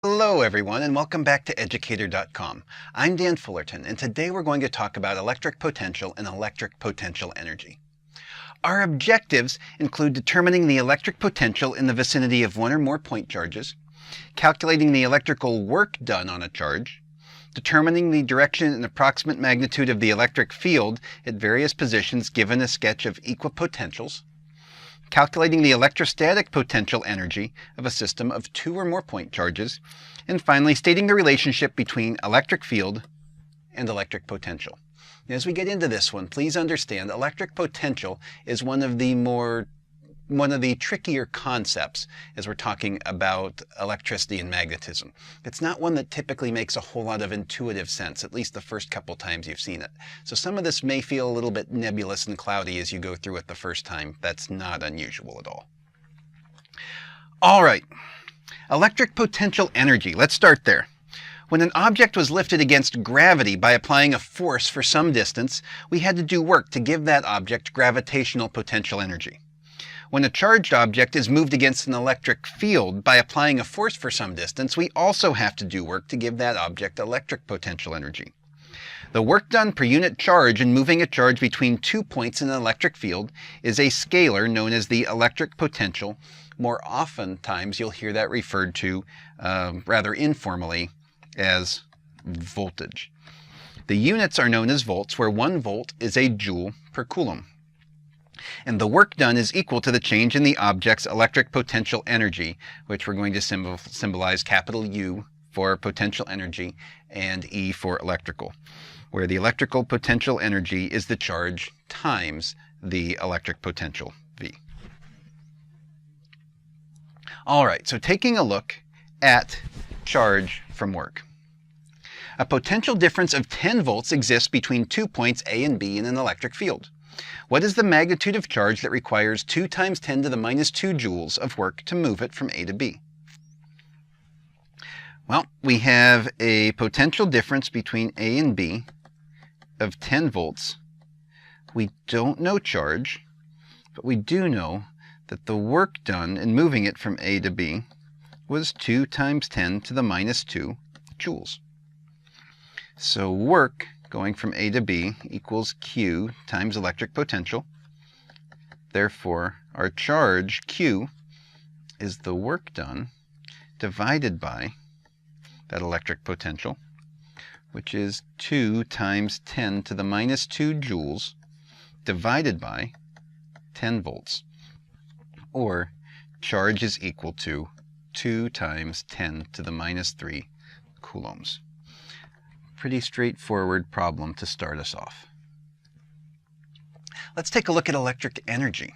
Hello everyone and welcome back to Educator.com. I'm Dan Fullerton and today we're going to talk about electric potential and electric potential energy. Our objectives include determining the electric potential in the vicinity of one or more point charges, calculating the electrical work done on a charge, determining the direction and approximate magnitude of the electric field at various positions given a sketch of equipotentials, calculating the electrostatic potential energy of a system of two or more point charges, and finally stating the relationship between electric field and electric potential. As we get into this one, please understand electric potential is one of the trickier concepts as we're talking about electricity and magnetism. It's not one that typically makes a whole lot of intuitive sense, at least the first couple times you've seen it. So some of this may feel a little bit nebulous and cloudy as you go through it the first time. That's not unusual at all. All right, electric potential energy. Let's start there. When an object was lifted against gravity by applying a force for some distance, we had to do work to give that object gravitational potential energy. When a charged object is moved against an electric field by applying a force for some distance, we also have to do work to give that object electric potential energy. The work done per unit charge in moving a charge between 2 points in an electric field is a scalar known as the electric potential. More oftentimes you'll hear that referred to rather informally as voltage. The units are known as volts, where 1 volt is a joule per coulomb. And the work done is equal to the change in the object's electric potential energy, which we're going to symbolize capital U for potential energy and E for electrical, where the electrical potential energy is the charge times the electric potential V. All right, so taking a look at charge from work. A potential difference of 10 volts exists between 2 points A and B in an electric field. What is the magnitude of charge that requires 2 times 10 to the minus 2 joules of work to move it from A to B? Well, we have a potential difference between A and B of 10 volts. We don't know charge, but we do know that the work done in moving it from A to B was 2 times 10 to the minus 2 joules. So work going from A to B equals Q times electric potential. Therefore, our charge, Q, is the work done divided by that electric potential, which is 2 times 10 to the minus 2 joules divided by 10 volts. Or charge is equal to 2 times 10 to the minus 3 coulombs. Pretty straightforward problem to start us off. Let's take a look at electric energy.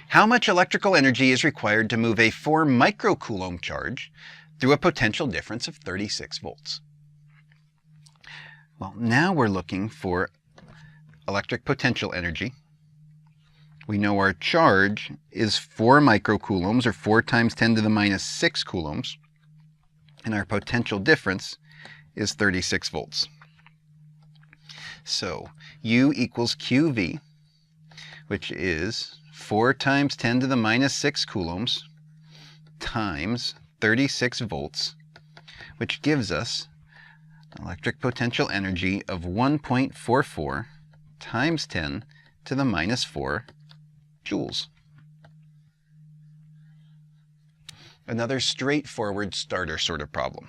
How much electrical energy is required to move a 4 microcoulomb charge through a potential difference of 36 volts? Well, now we're looking for electric potential energy. We know our charge is 4 microcoulombs, or 4 times 10 to the minus 6 coulombs, and our potential difference is 36 volts. So U equals QV, which is 4 times 10 to the minus 6 coulombs times 36 volts, which gives us electric potential energy of 1.44 times 10 to the minus 4 joules. Another straightforward starter sort of problem.